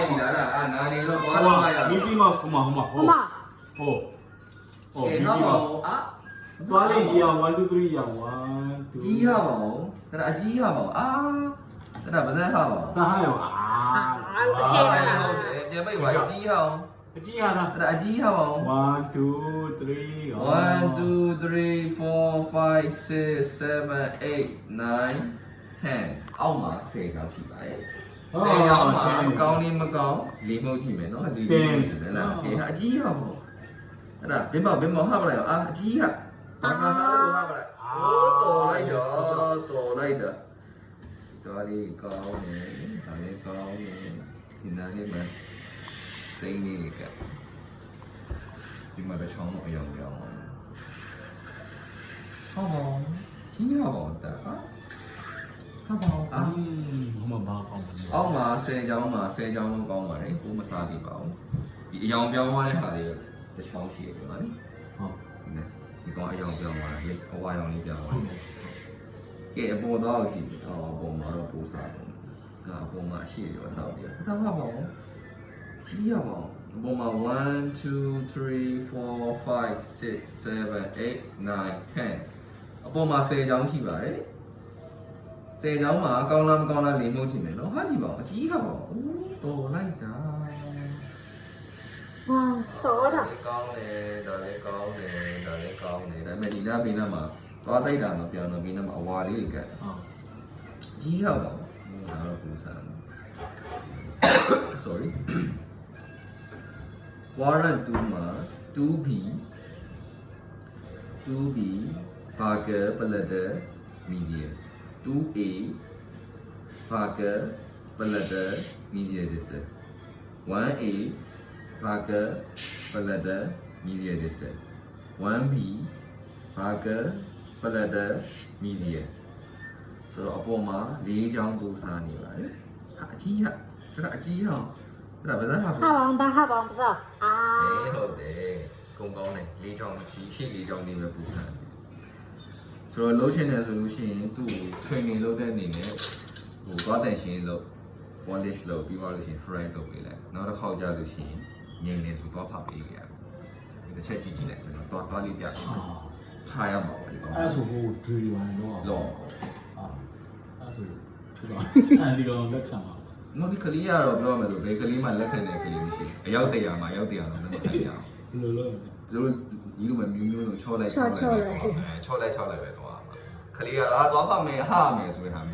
你来了啊，哪里了？完了呀！你地嘛，好嘛好嘛好。哦。哦。给他宝啊！多嘞一样，1 2 3样，1 2。几号宝？那个几号宝啊？那个不是号宝。那还有啊？接下来，这没话几号？几号呢？那个几号宝 ？1 2 3。1 2 3 4 5 6 7 8 9 10အောက်မှာ10ကျောင်းဖြစ်ပါတယ်10ကျောင်းမှာကောင်းနေမကောင်းလေးမုတ်ကြည့်မယ်နော်ဒီလိုလားโอเคဟာအကြီးဟာပေါ့အဲ့ဒါဘင်းမောက်ဟာပလိုက်အာအကြီးဟာဘာသာစားလို့ဟာပလိုက်အိုးတော်လိုက်တော့တော်လိုက်တာတော်လေးကောင်းနေဒါလေးကောင်းနေဒီနားလေးမှာစိမ့်နေကဒီမှာတစ်ချောင်းတော့အယောင်ပြောင်းပါ好不？挺好的啊，好不啊？好嘛吧，好嘛。အောက်မှာ10ကျောင်းမှာ10ကျောင်းလုံးကောင်းပါတယ်ကိုမစားသေးပါဘူးဒီအယောင်ပြောင်းသွားတဲ့ဟာလေးတစ်ချောင်းရှိတယ်ပါလေဟုတ်ဒီကောင်အယောင်ပြောင်းသွားတယ်ဘဝအယောင်လေးပြောင်းသွားတယ်ကဲအပေါ်တော့ကြည့်အပေါ်မှာတော့ပိုးစားတယ်ဒါအပေါ်မှာရှိရောတော့ပြခါပါပါဦးကြီးရပါဦးအပေါ်မှာ1 2 3 4 5 6 7 8 9 10အပေါ်မှာ10ကျောင်းရှိပါတယ်10ကျောင်းမှာကောင်းလားမကောင်းလားလိမ်လို့ကြည့်မယ်နော်ဟာကြည့်ပါဦးအကြီးဟာပါဦးတော်လိုက်တာဟာစောတာကောင်းတယ်ဒါလည်းကောင်းတယ်ဒါလည်းကောင်းတယ်ဒါပေမဲ့ဒီနားဘေးနားမှာသွားတိုက်တာမပြောင်းတော့ဘေးနားမှာအဝါလေးတွေကကြီးဟာပါဦးဒါတော့ပူစား sorry warrant 2မှာ 2B Barker Bladder Museum 2A Barker Bladder Museum District 1A Barker Bladder Museum District 1B Barker Bladder Museum ဆိုတော့အပေါ်မှာ၄ချောင်းပူစားနေပါတယ်ဟာအကြီးဟာဒါအကြီးဟာဒါဗဇက်ဟာဟာပေါင်းတာဟာပေါင်းပစောအာဟုတ်တယ်ကုံကောင်းတယ်၄ချောင်းကြီးရှေ့၄ချောင်းနေပဲပူစားတယ်ဆိုတော့လှုပ်ရှင်တယ်ဆိုလို့ရှိရင်သူ့ကို training လုပ်တဲ့အနေနဲ့ဟိုသွားတန်ရှင်းလို့ polish လုပ်ပြီးသွားလို့ရှိရင် fry လုပ်ပေးလိုက်နောက်တစ်ခေါက်ကြာလို့ရှိရင်ငြိမ်နေဆိုတော့ဖောက်ပေးရတယ်ဒီတစ်ချက်ကြည့်ကြည့်လိုက်ကျွန်တော်သွားလေးပြထားရမှာပေါ့ဒီကောင်အဲ့ဆိုဟို drill ပါတော့လောအဲ့ဆိုထူတော့အဲ့ဒီကောင်လက်ခံပါနော်ဒီကလေးကတော့ပြောရမယ်ဆိုဘယ်ကလေးမှလက်ခံတဲ့ကလေးမရှိဘူးအယောက်100မှာအယောက်100တော့မလက်ခံရအောင်လို့လို့သူတို့ဒီလိုမျိုးမျိုးချောလိုက်ပဲသွားမှာခလေးကလာသွားဖတ်မယ်ဟာမယ်ဆိုတဲ့ဟာမျိုး